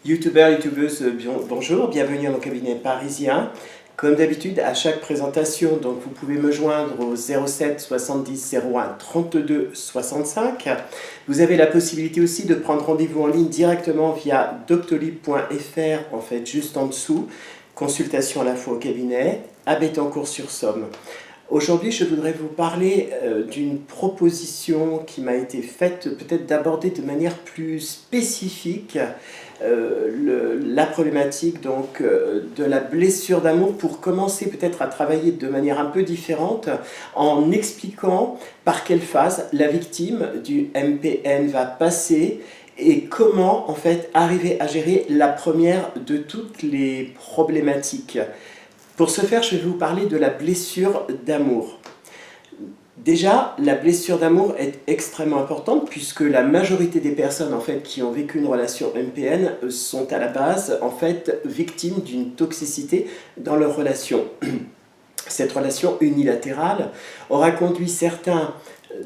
Youtubeurs, youtubeuses, bonjour, bienvenue à mon cabinet parisien. Comme d'habitude, à chaque présentation, donc vous pouvez me joindre au 07 70 01 32 65. Vous avez la possibilité aussi de prendre rendez-vous en ligne directement via doctolib.fr, en fait juste en dessous. Consultation à la fois au cabinet, à Bettencourt-sur-Somme. Aujourd'hui, je voudrais vous parler d'une proposition qui m'a été faite, peut-être d'aborder de manière plus spécifique la problématique donc, de la blessure d'amour pour commencer peut-être à travailler de manière un peu différente en expliquant par quelle phase la victime du MPN va passer et comment en fait arriver à gérer la première de toutes les problématiques. Pour ce faire, je vais vous parler de la blessure d'amour. Déjà, la blessure d'amour est extrêmement importante puisque la majorité des personnes en fait, qui ont vécu une relation MPN sont à la base en fait, victimes d'une toxicité dans leur relation. Cette relation unilatérale aura conduit certains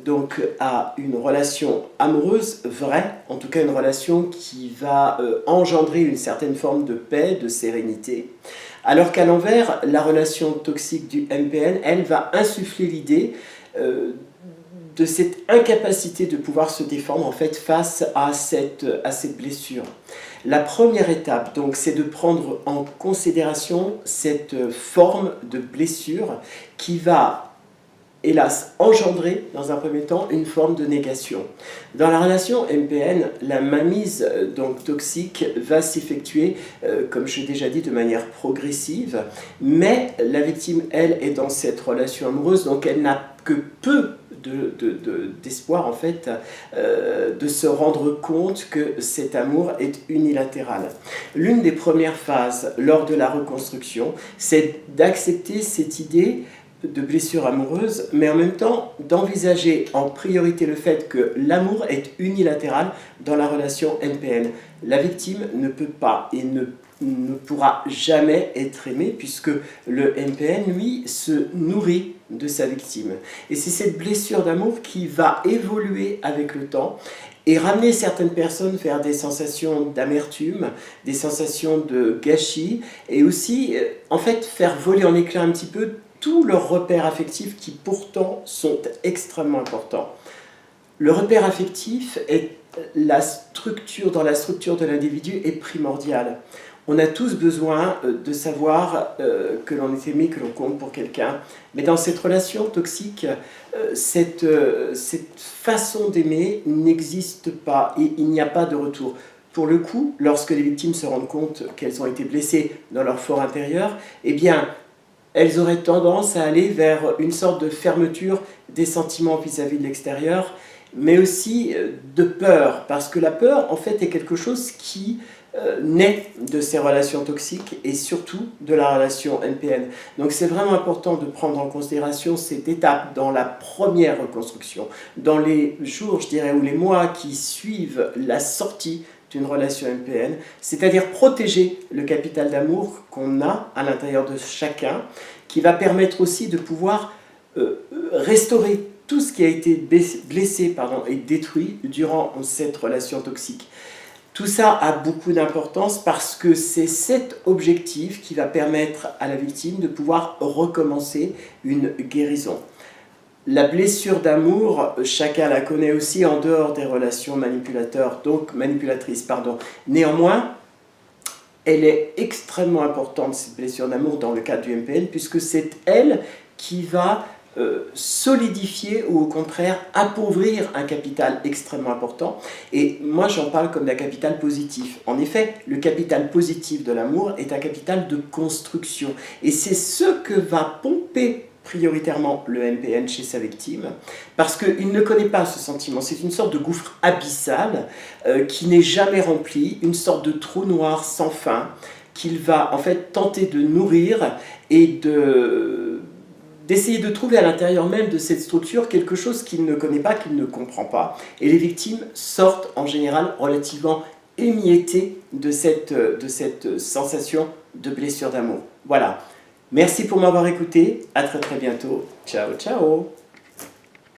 donc, à une relation amoureuse vraie, en tout cas une relation qui va engendrer une certaine forme de paix, de sérénité. Alors qu'à l'envers, la relation toxique du MPN, elle va insuffler l'idée de cette incapacité de pouvoir se défendre en fait, face à cette blessure. La première étape, donc, c'est de prendre en considération cette forme de blessure qui va hélas, engendrer dans un premier temps une forme de négation. Dans la relation MPN, la mainmise donc, toxique va s'effectuer, comme je l'ai déjà dit, de manière progressive, mais la victime, elle, est dans cette relation amoureuse, donc elle n'a que peu d'espoir en fait de se rendre compte que cet amour est unilatéral. L'une des premières phases lors de la reconstruction, c'est d'accepter cette idée de blessure amoureuse, mais en même temps d'envisager en priorité le fait que l'amour est unilatéral dans la relation MPN. La victime ne peut pas et ne pourra jamais être aimée puisque le MPN, lui, se nourrit de sa victime. Et c'est cette blessure d'amour qui va évoluer avec le temps et ramener certaines personnes vers des sensations d'amertume, des sensations de gâchis et aussi, en fait, faire voler en éclats un petit peu tous leurs repères affectifs qui pourtant sont extrêmement importants. Le repère affectif est dans la structure de l'individu est primordial. On a tous besoin de savoir que l'on est aimé, que l'on compte pour quelqu'un. Mais dans cette relation toxique, cette façon d'aimer n'existe pas et il n'y a pas de retour. Pour le coup, lorsque les victimes se rendent compte qu'elles ont été blessées dans leur fort intérieur, eh bien, elles auraient tendance à aller vers une sorte de fermeture des sentiments vis-à-vis de l'extérieur, mais aussi de peur, parce que la peur, en fait, est quelque chose qui naît de ces relations toxiques et surtout de la relation MPN. Donc c'est vraiment important de prendre en considération cette étape dans la première reconstruction, dans les jours, je dirais, ou les mois qui suivent la sortie d'une relation MPN, c'est-à-dire protéger le capital d'amour qu'on a à l'intérieur de chacun, qui va permettre aussi de pouvoir restaurer tout ce qui a été blessé et détruit durant cette relation toxique. Tout ça a beaucoup d'importance parce que c'est cet objectif qui va permettre à la victime de pouvoir recommencer une guérison. La blessure d'amour, chacun la connaît aussi en dehors des relations manipulatrices. Néanmoins, elle est extrêmement importante, cette blessure d'amour, dans le cadre du MPN, puisque c'est elle qui va solidifier ou au contraire appauvrir un capital extrêmement important. Et moi, j'en parle comme d'un capital positif. En effet, le capital positif de l'amour est un capital de construction. Et c'est ce que va pomper prioritairement le MPN chez sa victime, parce qu'il ne connaît pas ce sentiment. C'est une sorte de gouffre abyssal qui n'est jamais rempli, une sorte de trou noir sans fin, qu'il va en fait tenter de nourrir et d'essayer de trouver à l'intérieur même de cette structure quelque chose qu'il ne connaît pas, qu'il ne comprend pas. Et les victimes sortent en général relativement émiettées de cette sensation de blessure d'amour. Voilà. Merci pour m'avoir écouté, à très bientôt, ciao ciao.